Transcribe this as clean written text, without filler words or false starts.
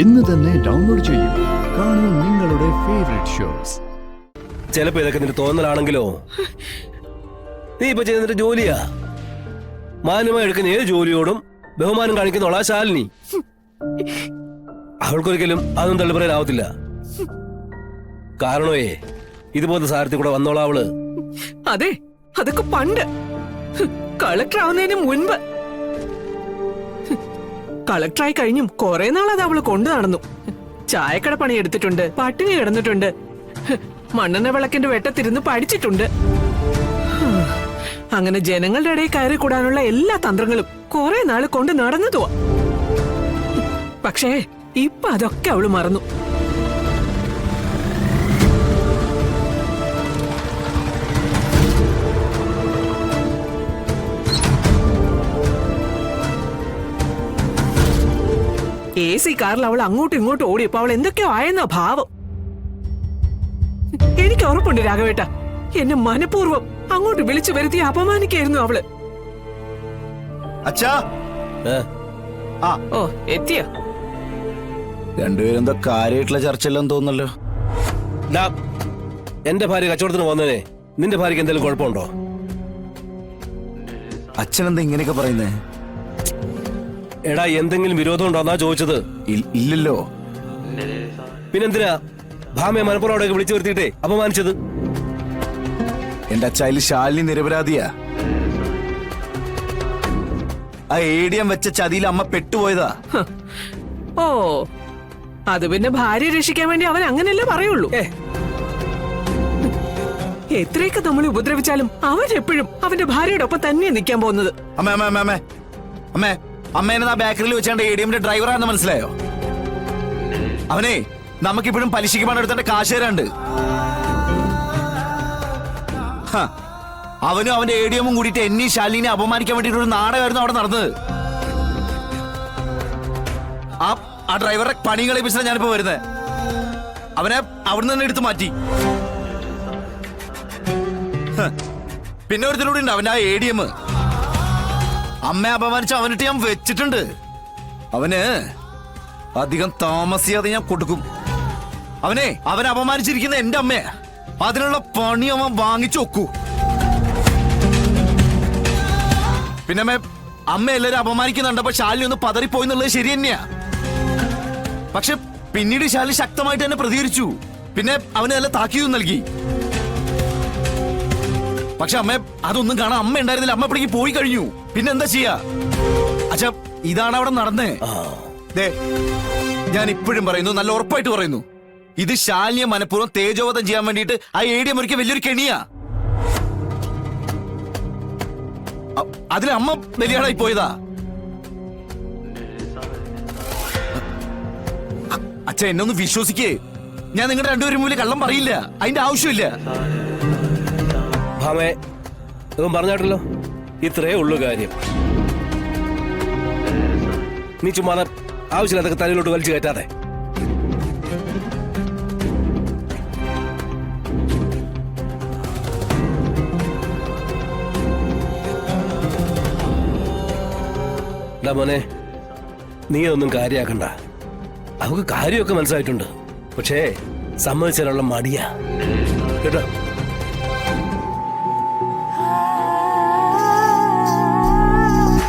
ഇന്ന് തന്നെ ഡൗൺലോഡ് ചെയ്യൂ. കാണൂ നിങ്ങളുടെ ഫേവറേറ്റ് ഷോസ്. ചിലപ്പോ ഇതൊക്കെ നിന്റെ തോന്നലാണെങ്കിലോ, നീ ഇപ്പൊ ചെയ്യുന്നൊരു ജോലിയാ. മാന്യമായി എടുക്കുന്ന ഏത് ജോലിയോടും ബഹുമാനം കാണിക്കുന്നോളാ ശാലിനി. അവൾക്കൊരിക്കലും അതൊന്നും തള്ളിപ്പറയാനാവത്തില്ല. കാരണമേ ഇതുപോലത്തെ സാരത്തിൽ കൂടെ വന്നോളാ അവള്. അതെ, അതൊക്കെ പണ്ട് കളക്ടർ ആവുന്നതിന് മുൻപ്. കളക്ടറായി കഴിഞ്ഞും കുറെ നാൾ അത് അവള് കൊണ്ടു നടന്നു. ചായക്കട പണി എടുത്തിട്ടുണ്ട്, പട്ടിണി കിടന്നിട്ടുണ്ട്, മണ്ണെണ്ണ വിളക്കിന്റെ വെട്ടത്തിരുന്ന് പഠിച്ചിട്ടുണ്ട്. അങ്ങനെ ജനങ്ങളുടെ ഇടയിൽ കയറി കൂടാനുള്ള എല്ലാ തന്ത്രങ്ങളും കുറെ നാള് കൊണ്ട് നടന്നതുവാ. പക്ഷേ ഇപ്പൊ അതൊക്കെ അവള് മറന്നു. AC കാറിൽ അവൾ അങ്ങോട്ടും ഇങ്ങോട്ടും ഓടിയപ്പോ അവൾ എന്തൊക്കെയോ ആയെന്ന ഭാവം. എനിക്ക് ഉറപ്പുണ്ട് രാഘവേട്ട, എന്നെ മനഃപൂർവ്വം അങ്ങോട്ട് വിളിച്ചു വരുത്തി അപമാനിക്കായിരുന്നു അവള്. അച്ഛാ, ഓ എത്തിയോ? രണ്ടുപേരും എന്തോ കാര്യമായിട്ടുള്ള ചർച്ചയില്ലെന്ന് തോന്നല്ലോ. എന്റെ ഭാര്യ കച്ചവടത്തിന് പോകുന്നതിനെ നിന്റെ ഭാര്യക്ക് എന്തെങ്കിലും കുഴപ്പമുണ്ടോ? അച്ഛൻ എന്താ ഇങ്ങനെയൊക്കെ പറയുന്നേ? എടാ, എന്തെങ്കിലും വിരോധം ഉണ്ടോന്നാ ചോദിച്ചത്. ഇല്ലല്ലോ. പിന്നെന്തിനാ ഭാമയെ മനപ്പുറം അവിടേക്ക് വിളിച്ചു വരുത്തിയിട്ടേ അപമാനിച്ചത്? എന്റെ അച്ഛായിൽ ശാലിനി നിരപരാധിയാ. ആ ADM വെച്ച ചതിയിൽ അമ്മ പെട്ടുപോയതാ. ഓ, അത് പിന്നെ ഭാര്യ രക്ഷിക്കാൻ വേണ്ടി അവൻ അങ്ങനെയല്ലേ പറയുള്ളൂ. എത്രയൊക്കെ നമ്മൾ ഉപദ്രവിച്ചാലും അവൻ എപ്പോഴും അവന്റെ ഭാര്യയുടെ ഒപ്പം തന്നെയാ നിൽക്കാൻ പോകുന്നത്. അമ്മേനെ ആ ബേക്കറിയിൽ വെച്ചാണ്ട് ADMന്റെ ഡ്രൈവറാണെന്ന് മനസ്സിലായോ? അവനെ നമുക്കിപ്പോഴും പലിശയ്ക്ക് പണം എടുത്തേണ്ട കാശ് തരാണ്ട്. അവനും അവന്റെ ADMും കൂടിയിട്ട് എന്നീ ശാലിനെ അപമാനിക്കാൻ വേണ്ടിട്ട് ഒരു നാടകമായിരുന്നു അവിടെ നടന്നത്. ആ ഡ്രൈവറെ പണി കളിപ്പിച്ചാണ് ഞാനിപ്പോ വരുന്നത്. അവനെ അവിടുന്ന് തന്നെ എടുത്തു മാറ്റി. പിന്നെ ഒരുത്തിലൂടെ ഉണ്ട് അവന്റെ ആ ADM. അമ്മയെ അപമാനിച്ച അവനിട്ട് ഞാൻ വെച്ചിട്ടുണ്ട്. അവന് അധികം താമസിയാതെ ഞാൻ കൊടുക്കും. അവനെ അപമാനിച്ചിരിക്കുന്ന എന്റെ അമ്മയെ, അതിനുള്ള പണി അവൻ വാങ്ങിച്ചു വെക്കൂ. പിന്നെ അമ്മ എല്ലാരും അപമാനിക്കുന്നുണ്ടപ്പോ ശാലിനി ഒന്ന് പതറിപ്പോയി എന്നുള്ളത് ശരി തന്നെയാ. പക്ഷെ പിന്നീട് ശാലിനി ശക്തമായിട്ട് തന്നെ പ്രതികരിച്ചു. പിന്നെ അവന് നല്ല താക്കീതും നൽകി. പക്ഷെ അമ്മ അതൊന്നും കാണാൻ അമ്മ ഉണ്ടായിരുന്നില്ല. അമ്മ ഇപ്പഴേക്ക് പോയി കഴിഞ്ഞു. പിന്നെ എന്താ ചെയ്യാ? അച്ഛാ, ഇതാണ് അവിടെ നടന്നേ. ഞാൻ ഇപ്പോഴും പറയുന്നു, നല്ല ഉറപ്പായിട്ട് പറയുന്നു, ഇത് ശാലിനിയെ മനഃപൂർവ്വം തേജോവധം ചെയ്യാൻ വേണ്ടിയിട്ട് ആ ADM ഒരുക്കിയ വലിയൊരു കെണിയാ. അതിൽ അമ്മ ബലിയാടായി പോയതാ. അച്ഛ, എന്നെ ഒന്ന് വിശ്വസിക്കേ. ഞാൻ നിങ്ങളുടെ രണ്ടുപേരും മുന്നിൽ കള്ളം പറയില്ല. അതിന്റെ ആവശ്യമില്ല. ഭാമേ, ഇവൻ പറഞ്ഞാട്ടല്ലോ, ഇത്രേ ഉള്ളു കാര്യം. നീ ചുമ്മാ ആവശ്യമില്ലാത്തൊക്കെ തലയിലോട്ട് വലിച്ചു കയറ്റാതെ. മോനെ, നീ ഒന്നും കാര്യാക്കണ്ട. അവക്ക് കാര്യമൊക്കെ മനസ്സിലായിട്ടുണ്ട്. പക്ഷേ സമ്മതിച്ചാലുള്ള മടിയാ കേട്ടോ.